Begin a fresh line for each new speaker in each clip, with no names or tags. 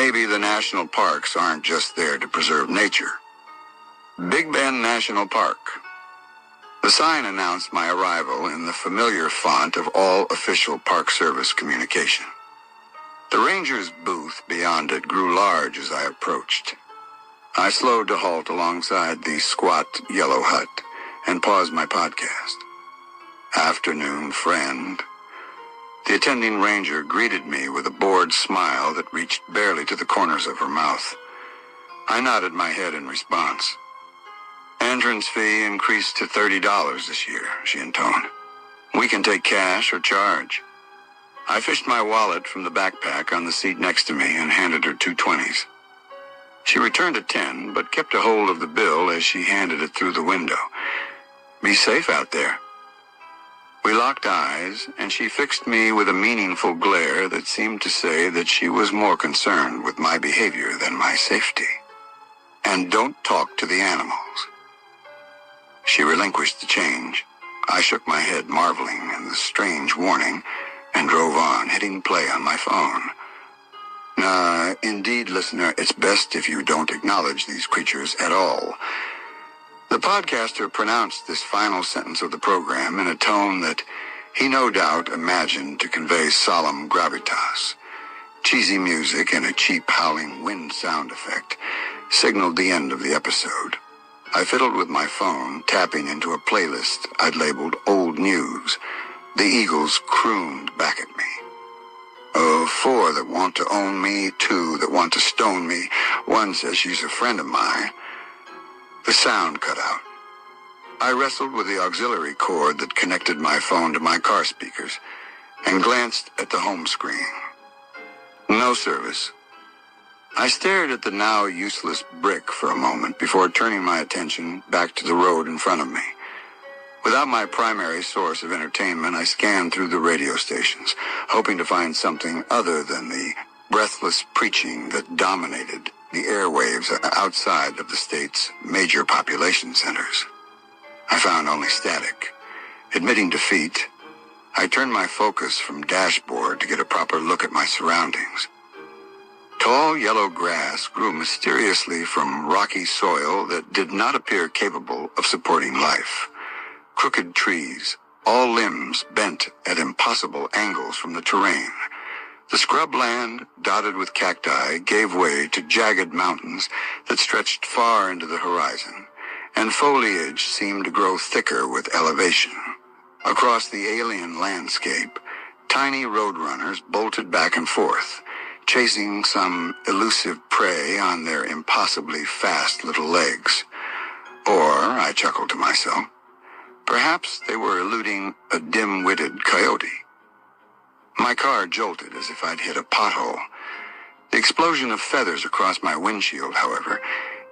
maybe the national parks aren't just there to preserve nature. Big Bend National Park. The sign announced my arrival in the familiar font of all official Park Service communication. The ranger's booth beyond it grew large as I approached. I slowed to halt alongside the squat yellow hut and paused my podcast. Afternoon, friend. The attending ranger greeted me with a bored smile that reached barely to the corners of her mouth. I nodded my head in response. Entrance fee increased to $30 this year, she intoned. We can take cash or charge. I fished my wallet from the backpack on the seat next to me and handed her 2 20s. She returned a 10, but kept a hold of the bill as she handed it through the window. Be safe out there. We locked eyes, and she fixed me with a meaningful glare that seemed to say that she was more concerned with my behavior than my safety. And don't talk to the animals. She relinquished the change. I shook my head, marveling at the strange warning, and drove on, hitting play on my phone. Indeed, listener, it's best if you don't acknowledge these creatures at all. The podcaster pronounced this final sentence of the program in a tone that he no doubt imagined to convey solemn gravitas. Cheesy music and a cheap howling wind sound effect signaled the end of the episode. I fiddled with my phone, tapping into a playlist I'd labeled Old News. The Eagles crooned back at me. 4 that want to own me, 2 that want to stone me. 1 says she's a friend of mine. The sound cut out. I wrestled with the auxiliary cord that connected my phone to my car speakers and glanced at the home screen. No service. I stared at the now useless brick for a moment before turning my attention back to the road in front of me. Without my primary source of entertainment, I scanned through the radio stations, hoping to find something other than the breathless preaching that dominated the airwaves outside of the state's major population centers. I found only static. Admitting defeat, I turned my focus from dashboard to get a proper look at my surroundings. Tall yellow grass grew mysteriously from rocky soil that did not appear capable of supporting life. Crooked trees, all limbs bent at impossible angles from the terrain. The scrubland, dotted with cacti, gave way to jagged mountains that stretched far into the horizon, and foliage seemed to grow thicker with elevation. Across the alien landscape, tiny roadrunners bolted back and forth, chasing some elusive prey on their impossibly fast little legs. Or, I chuckled to myself, perhaps they were eluding a dim-witted coyote. My car jolted as if I'd hit a pothole. The explosion of feathers across my windshield, however,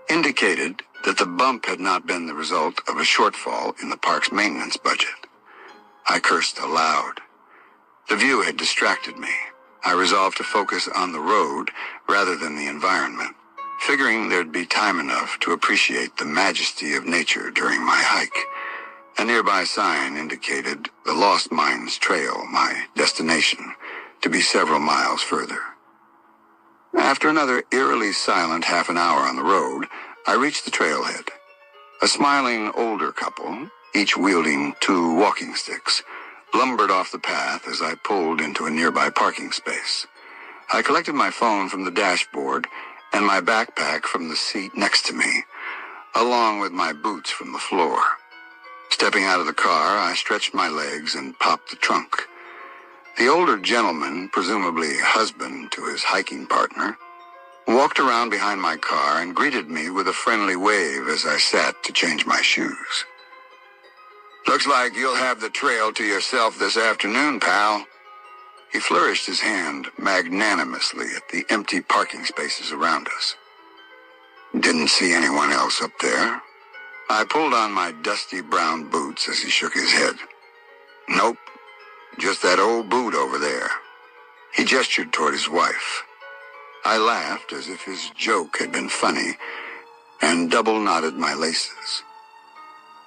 indicated that the bump had not been the result of a shortfall in the park's maintenance budget. I cursed aloud. The view had distracted me. I resolved to focus on the road rather than the environment, figuring there'd be time enough to appreciate the majesty of nature during my hike. A nearby sign indicated the Lost Mines Trail, my destination, to be several miles further. After another eerily silent half an hour on the road, I reached the trailhead. A smiling older couple, each wielding 2 walking sticks, lumbered off the path as I pulled into a nearby parking space. I collected my phone from the dashboard and my backpack from the seat next to me, along with my boots from the floor. Stepping out of the car, I stretched my legs and popped the trunk. The older gentleman, presumably husband to his hiking partner, walked around behind my car and greeted me with a friendly wave as I sat to change my shoes. Looks like you'll have the trail to yourself this afternoon, pal. He flourished his hand magnanimously at the empty parking spaces around us. Didn't see anyone else up there. I pulled on my dusty brown boots as he shook his head. Nope, just that old boot over there. He gestured toward his wife. I laughed as if his joke had been funny and double-knotted my laces.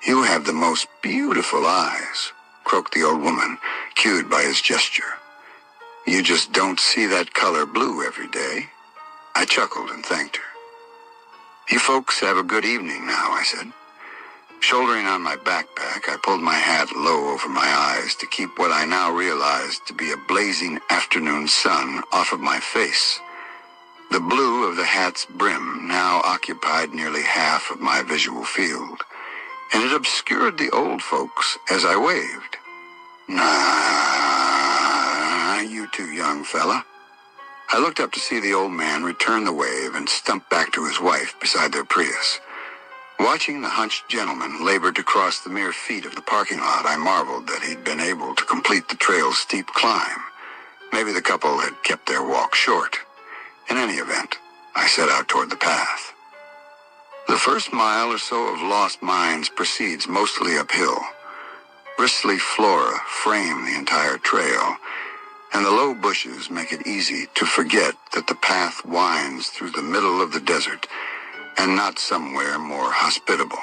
You have the most beautiful eyes, croaked the old woman, cued by his gesture. You just don't see that color blue every day. I chuckled and thanked her. "You folks have a good evening now," I said. Shouldering on my backpack, I pulled my hat low over my eyes to keep what I now realized to be a blazing afternoon sun off of my face. The blue of the hat's brim now occupied nearly half of my visual field, and it obscured the old folks as I waved. "Nah, you too, young fella." I looked up to see the old man return the wave and stump back to his wife beside their Prius. Watching the hunched gentleman labor to cross the mere feet of the parking lot, I marveled that he'd been able to complete the trail's steep climb. Maybe the couple had kept their walk short. In any event, I set out toward the path. The first mile or so of Lost Mines proceeds mostly uphill. Bristly flora frame the entire trail, and the low bushes make it easy to forget that the path winds through the middle of the desert and not somewhere more hospitable.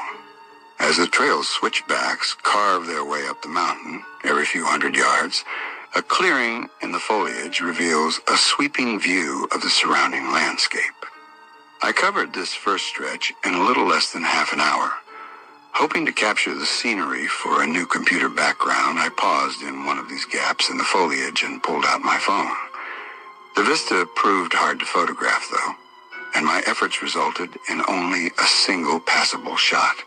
As the trail's switchbacks carve their way up the mountain every few hundred yards, a clearing in the foliage reveals a sweeping view of the surrounding landscape. I covered this first stretch in a little less than half an hour. Hoping to capture the scenery for a new computer background, I paused in one of these gaps in the foliage and pulled out my phone. The vista proved hard to photograph, though, and my efforts resulted in only a single passable shot.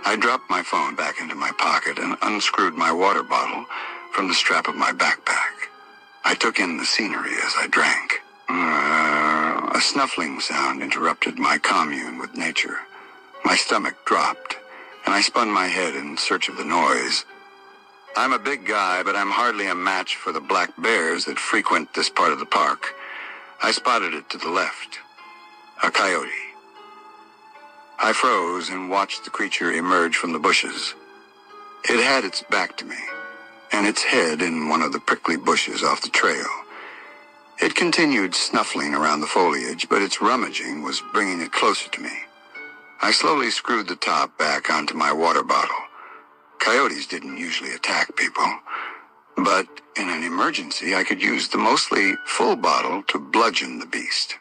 I dropped my phone back into my pocket and unscrewed my water bottle from the strap of my backpack. I took in the scenery as I drank. A snuffling sound interrupted my commune with nature. My stomach dropped, and I spun my head in search of the noise. I'm a big guy, but I'm hardly a match for the black bears that frequent this part of the park. I spotted it to the left. A coyote. I froze and watched the creature emerge from the bushes. It had its back to me, and its head in one of the prickly bushes off the trail. It continued snuffling around the foliage, but its rummaging was bringing it closer to me. I slowly screwed the top back onto my water bottle. Coyotes didn't usually attack people, but in an emergency I could use the mostly full bottle to bludgeon the beast.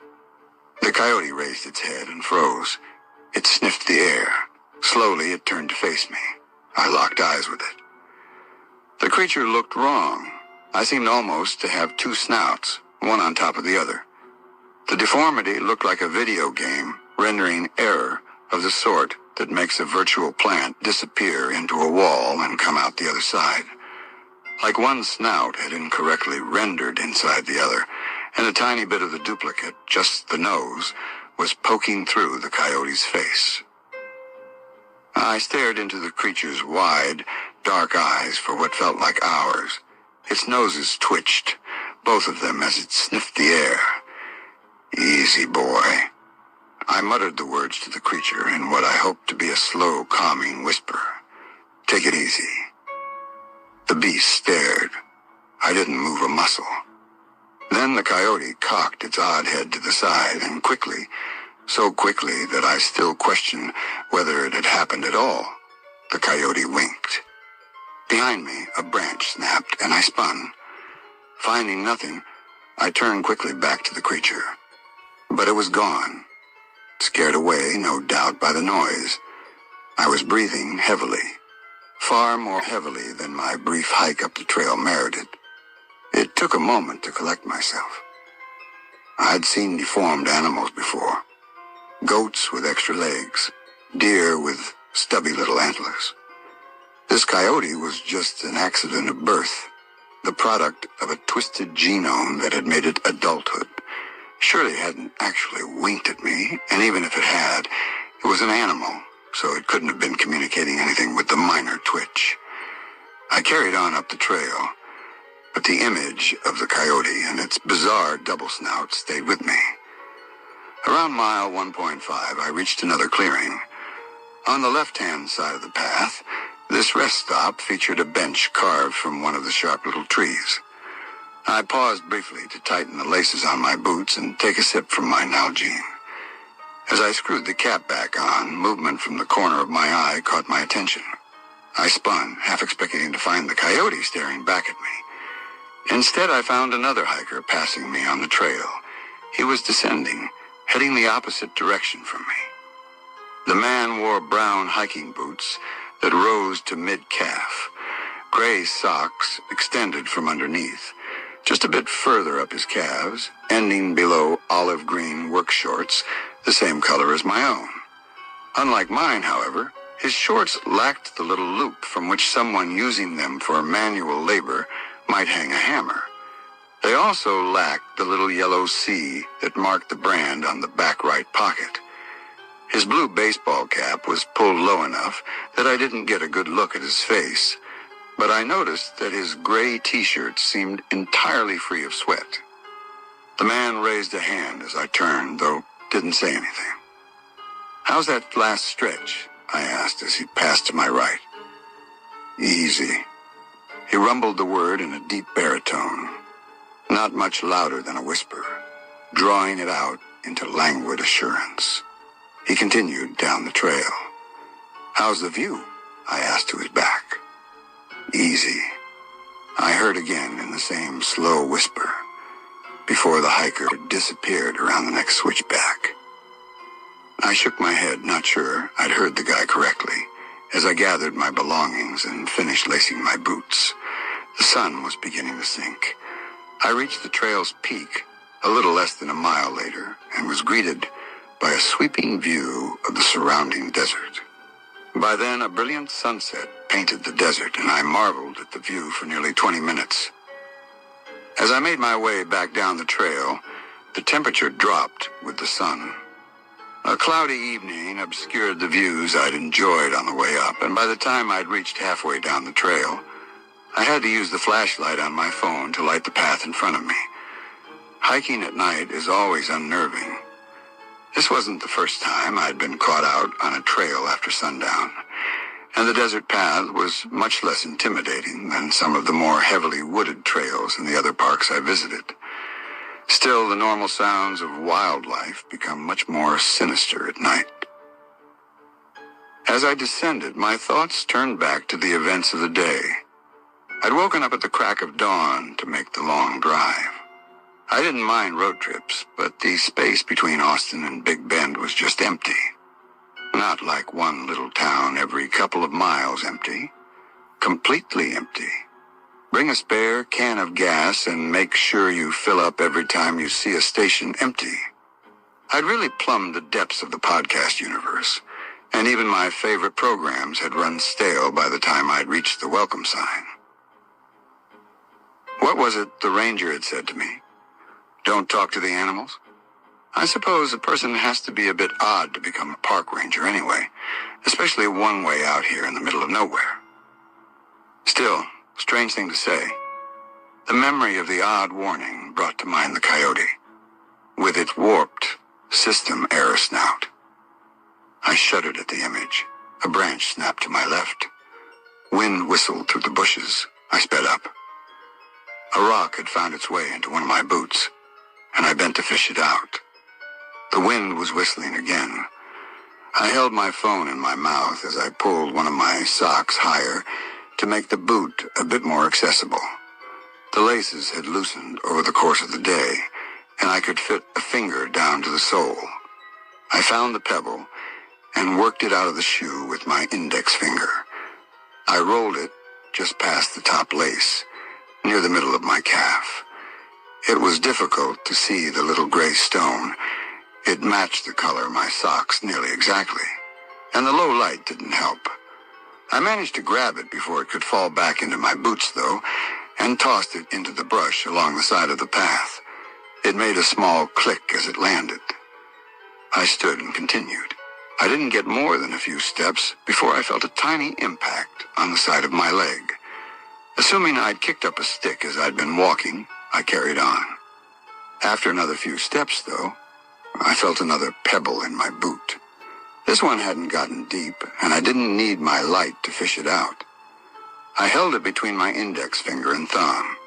The coyote raised its head and froze. It sniffed the air. Slowly it turned to face me. I locked eyes with it. The creature looked wrong. I seemed almost to have two snouts, one on top of the other. The deformity looked like a video game, rendering error of the sort that makes a virtual plant disappear into a wall and come out the other side. Like one snout had incorrectly rendered inside the other, and a tiny bit of the duplicate, just the nose, was poking through the coyote's face. I stared into the creature's wide, dark eyes for what felt like hours. Its noses twitched, both of them as it sniffed the air. "Easy, boy." I muttered the words to the creature in what I hoped to be a slow, calming whisper. "Take it easy." The beast stared. I didn't move a muscle. Then the coyote cocked its odd head to the side, and quickly, so quickly that I still questioned whether it had happened at all, the coyote winked. Behind me, a branch snapped, and I spun. Finding nothing, I turned quickly back to the creature. But it was gone. Scared away, no doubt, by the noise. I was breathing heavily, far more heavily than my brief hike up the trail merited. It took a moment to collect myself. I'd seen deformed animals before. Goats with extra legs, deer with stubby little antlers. This coyote was just an accident of birth, the product of a twisted genome that had made it adulthood. Surely it hadn't actually winked at me, and even if it had, it was an animal, so it couldn't have been communicating anything with the minor twitch. I carried on up the trail, but the image of the coyote and its bizarre double snout stayed with me. Around mile 1.5, I reached another clearing. On the left-hand side of the path, this rest stop featured a bench carved from one of the sharp little trees. I paused briefly to tighten the laces on my boots and take a sip from my Nalgene. As I screwed the cap back on, movement from the corner of my eye caught my attention. I spun, half expecting to find the coyote staring back at me. Instead, I found another hiker passing me on the trail. He was descending, heading the opposite direction from me. The man wore brown hiking boots that rose to mid-calf. Gray socks extended from underneath, just a bit further up his calves, ending below olive green work shorts, the same color as my own. Unlike mine, however, his shorts lacked the little loop from which someone using them for manual labor might hang a hammer. They also lacked the little yellow C that marked the brand on the back right pocket. His blue baseball cap was pulled low enough that I didn't get a good look at his face, but I noticed that his gray t-shirt seemed entirely free of sweat. The man raised a hand as I turned, though didn't say anything. "How's that last stretch?" I asked as he passed to my right. "Easy." He rumbled the word in a deep baritone, not much louder than a whisper, drawing it out into languid assurance. He continued down the trail. "How's the view?" I asked to his back. "Easy," I heard again in the same slow whisper, before the hiker disappeared around the next switchback. I shook my head, not sure I'd heard the guy correctly, as I gathered my belongings and finished lacing my boots. The sun was beginning to sink. I reached the trail's peak a little less than a mile later and was greeted by a sweeping view of the surrounding desert. By then, a brilliant sunset painted the desert, and I marveled at the view for nearly 20 minutes. As I made my way back down the trail, the temperature dropped with the sun. A cloudy evening obscured the views I'd enjoyed on the way up, and by the time I'd reached halfway down the trail, I had to use the flashlight on my phone to light the path in front of me. Hiking at night is always unnerving. This wasn't the first time I'd been caught out on a trail after sundown, and the desert path was much less intimidating than some of the more heavily wooded trails in the other parks I visited. Still, the normal sounds of wildlife become much more sinister at night. As I descended, my thoughts turned back to the events of the day. I'd woken up at the crack of dawn to make the long drive. I didn't mind road trips, but the space between Austin and Big Bend was just empty. Not like one little town every couple of miles empty. Completely empty. Bring a spare can of gas and make sure you fill up every time you see a station empty. I'd really plumbed the depths of the podcast universe, and even my favorite programs had run stale by the time I'd reached the welcome sign. What was it the ranger had said to me? Don't talk to the animals? I suppose a person has to be a bit odd to become a park ranger anyway, especially one way out here in the middle of nowhere. Still, strange thing to say, the memory of the odd warning brought to mind the coyote, with its warped system error snout. I shuddered at the image. A branch snapped to my left. Wind whistled through the bushes. I sped up. A rock had found its way into one of my boots, and I bent to fish it out. The wind was whistling again. I held my phone in my mouth as I pulled one of my socks higher to make the boot a bit more accessible. The laces had loosened over the course of the day, and I could fit a finger down to the sole. I found the pebble and worked it out of the shoe with my index finger. I rolled it just past the top lace, near the middle of my calf. It was difficult to see the little gray stone. It matched the color of my socks nearly exactly, and the low light didn't help. I managed to grab it before it could fall back into my boots, though, and tossed it into the brush along the side of the path. It made a small click as it landed. I stood and continued. I didn't get more than a few steps before I felt a tiny impact on the side of my leg. Assuming I'd kicked up a stick as I'd been walking, I carried on. After another few steps, though, I felt another pebble in my boot. This one hadn't gotten deep, and I didn't need my light to fish it out. I held it between my index finger and thumb.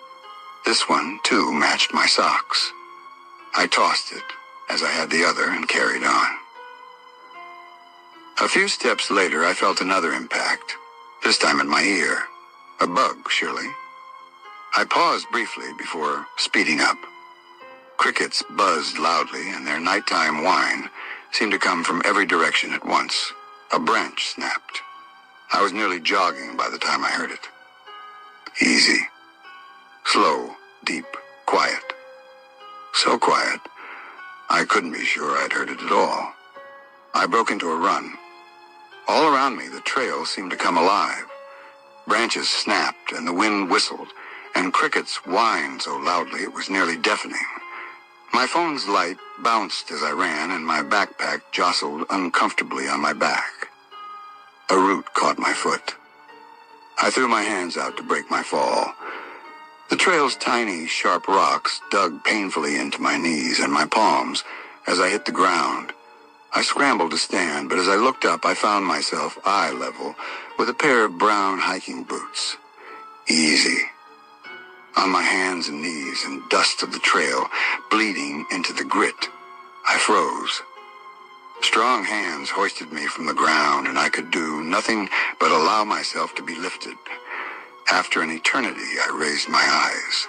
This one, too, matched my socks. I tossed it, as I had the other, and carried on. A few steps later, I felt another impact, this time in my ear. A bug, surely. I paused briefly before speeding up. Crickets buzzed loudly, and their nighttime whine seemed to come from every direction at once. A branch snapped. I was nearly jogging by the time I heard it. Easy. Slow, deep, quiet. So quiet, I couldn't be sure I'd heard it at all. I broke into a run. All around me, the trail seemed to come alive. Branches snapped, and the wind whistled, and crickets whined so loudly it was nearly deafening. My phone's light bounced as I ran, and my backpack jostled uncomfortably on my back. A root caught my foot. I threw my hands out to break my fall. The trail's tiny, sharp rocks dug painfully into my knees and my palms as I hit the ground. I scrambled to stand, but as I looked up, I found myself eye level with a pair of brown hiking boots. Easy. On my hands and knees in dust of the trail, bleeding into the grit, I froze. Strong hands hoisted me from the ground, and I could do nothing but allow myself to be lifted. After an eternity, I raised my eyes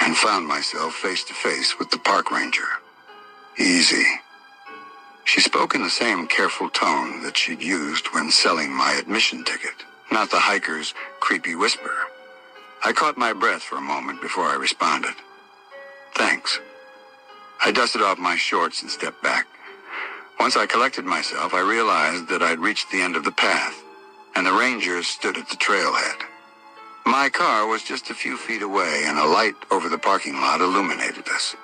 and found myself face to face with the park ranger. Easy. She spoke in the same careful tone that she'd used when selling my admission ticket, not the hiker's creepy whisper. I caught my breath for a moment before I responded. Thanks. I dusted off my shorts and stepped back. Once I collected myself, I realized that I'd reached the end of the path, and the rangers stood at the trailhead. My car was just a few feet away, and a light over the parking lot illuminated us.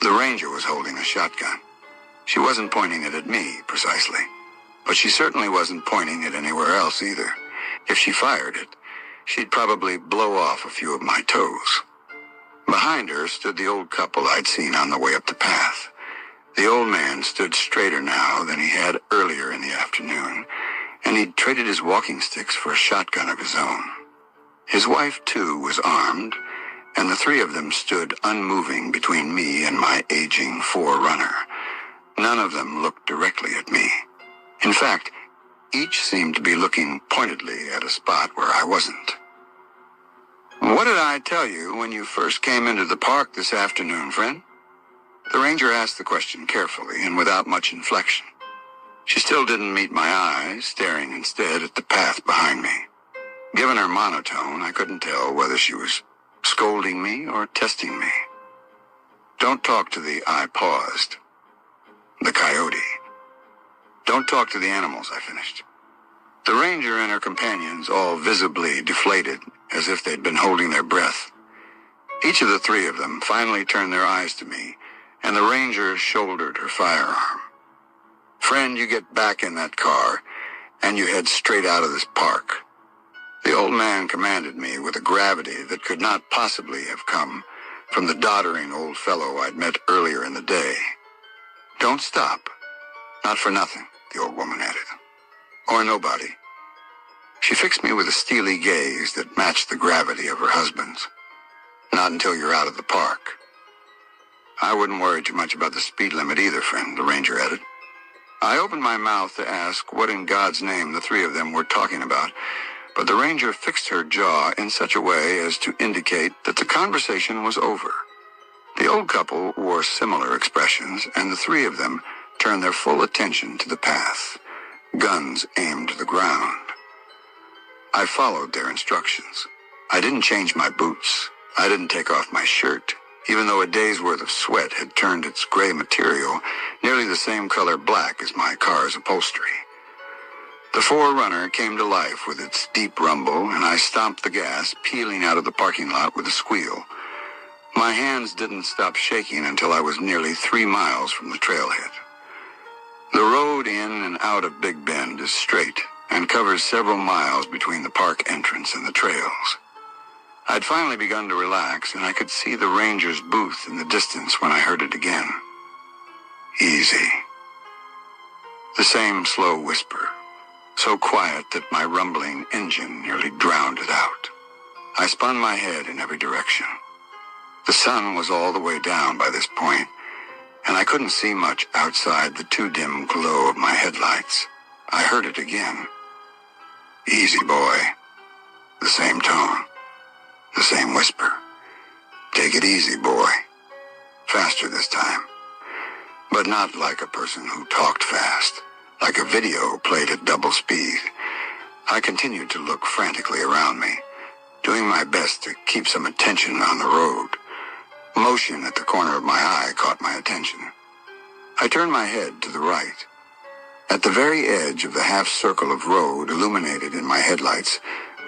The ranger was holding a shotgun. She wasn't pointing it at me, precisely, but she certainly wasn't pointing it anywhere else either. If she fired it, she'd probably blow off a few of my toes. Behind her stood the old couple I'd seen on the way up the path. The old man stood straighter now than he had earlier in the afternoon, and he'd traded his walking sticks for a shotgun of his own. His wife, too, was armed, and the three of them stood unmoving between me and my aging forerunner. None of them looked directly at me. In fact, each seemed to be looking pointedly at a spot where I wasn't. What did I tell you when you first came into the park this afternoon, friend? The ranger asked the question carefully and without much inflection. She still didn't meet my eyes, staring instead at the path behind me. Given her monotone, I couldn't tell whether she was scolding me or testing me. Don't talk to I paused. The coyote. Don't talk to the animals, I finished. The ranger and her companions all visibly deflated, as if they'd been holding their breath. Each of the three of them finally turned their eyes to me, and the ranger shouldered her firearm. Friend, you get back in that car, and you head straight out of this park. The old man commanded me with a gravity that could not possibly have come from the doddering old fellow I'd met earlier in the day. Don't stop. Not for nothing, the old woman added. Or nobody. She fixed me with a steely gaze that matched the gravity of her husband's. Not until you're out of the park. I wouldn't worry too much about the speed limit either, friend, the ranger added. I opened my mouth to ask what in God's name the three of them were talking about, but the ranger fixed her jaw in such a way as to indicate that the conversation was over. The old couple wore similar expressions, and the three of them turned their full attention to the path, guns aimed to the ground. I followed their instructions. I didn't change my boots. I didn't take off my shirt, even though a day's worth of sweat had turned its gray material nearly the same color black as my car's upholstery. The forerunner came to life with its deep rumble, and I stomped the gas, peeling out of the parking lot with a squeal. My hands didn't stop shaking until I was nearly 3 miles from the trailhead. The road in and out of Big Bend is straight and covers several miles between the park entrance and the trails. I'd finally begun to relax, and I could see the ranger's booth in the distance when I heard it again. Easy. The same slow whisper, so quiet that my rumbling engine nearly drowned it out. I spun my head in every direction. The sun was all the way down by this point, and I couldn't see much outside the too dim glow of my headlights. I heard it again. Easy, boy. The same tone. The same whisper. Take it easy, boy. faster this time. But not like a person who talked fast, like a video played at double speed. I continued to look frantically around me, doing my best to keep some attention on the road. Motion at the corner of my eye caught my attention. I turned my head to the right. At the very edge of the half-circle of road illuminated in my headlights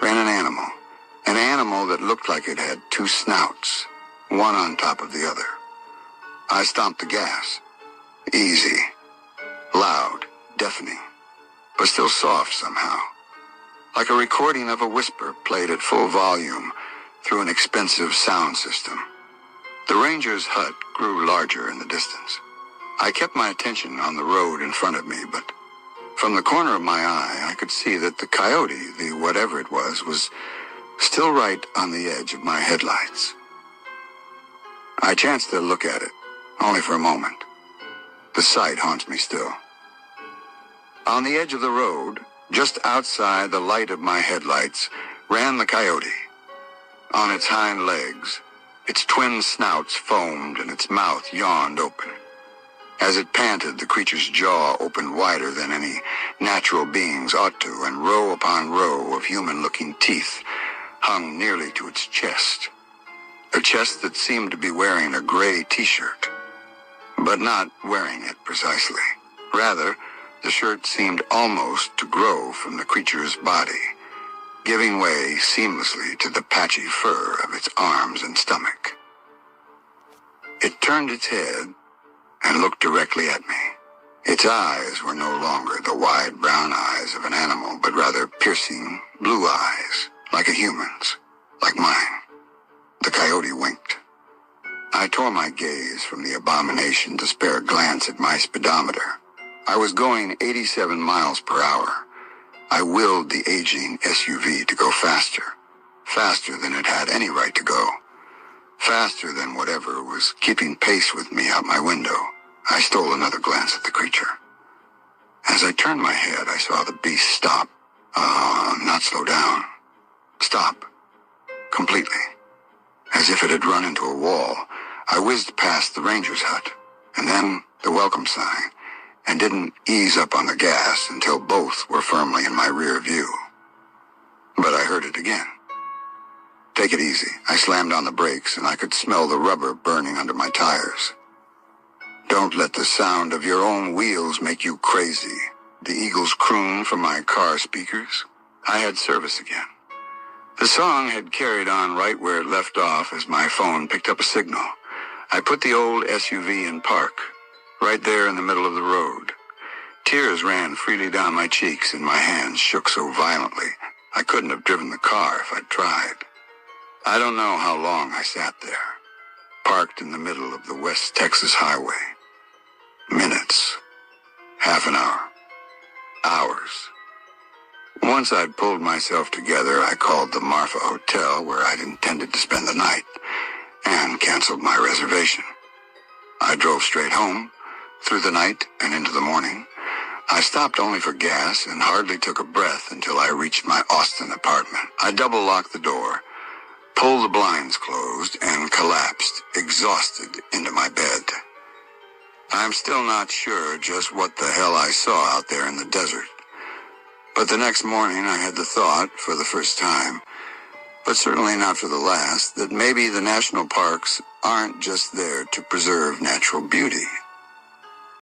ran an animal that looked like it had two snouts, one on top of the other. I stomped the gas. Easy. Loud, deafening, but still soft somehow. Like a recording of a whisper played at full volume through an expensive sound system. The ranger's hut grew larger in the distance. I kept my attention on the road in front of me, but from the corner of my eye, I could see that the coyote, the whatever it was still right on the edge of my headlights. I chanced to look at it, only for a moment. The sight haunts me still. On the edge of the road, just outside the light of my headlights, ran the coyote. On its hind legs, its twin snouts foamed and its mouth yawned open. As it panted, the creature's jaw opened wider than any natural being's ought to, and row upon row of human-looking teeth hung nearly to its chest. A chest that seemed to be wearing a gray t-shirt, but not wearing it precisely. Rather, the shirt seemed almost to grow from the creature's body, giving way seamlessly to the patchy fur of its arms and stomach. It turned its head and looked directly at me. Its eyes were no longer the wide brown eyes of an animal, but rather piercing blue eyes, like a human's, like mine. The coyote winked. I tore my gaze from the abomination to spare a glance at my speedometer. I was going 87 miles per hour. I willed the aging SUV to go faster. Faster than it had any right to go. Faster than whatever was keeping pace with me out my window. I stole another glance at the creature. As I turned my head, I saw the beast stop. Not slow down. Stop. Completely. As if it had run into a wall, I whizzed past the ranger's hut, and then the welcome sign, and didn't ease up on the gas until both were firmly in my rear view. But I heard it again. Take it easy. I slammed on the brakes, and I could smell the rubber burning under my tires. Don't let the sound of your own wheels make you crazy. The eagles crooned from my car speakers. I had service again. The song had carried on right where it left off as my phone picked up a signal. I put the old SUV in park, right there in the middle of the road. Tears ran freely down my cheeks and my hands shook so violently I couldn't have driven the car if I'd tried. I don't know how long I sat there, parked in the middle of the West Texas highway. Minutes. Half an hour. Hours. Once I'd pulled myself together, I called the Marfa Hotel where I'd intended to spend the night and canceled my reservation. I drove straight home, through the night and into the morning. I stopped only for gas and hardly took a breath until I reached my Austin apartment. I double-locked the door, pulled the blinds closed, and collapsed, exhausted, into my bed. I'm still not sure just what the hell I saw out there in the desert. But the next morning I had the thought, for the first time, but certainly not for the last, that maybe the national parks aren't just there to preserve natural beauty.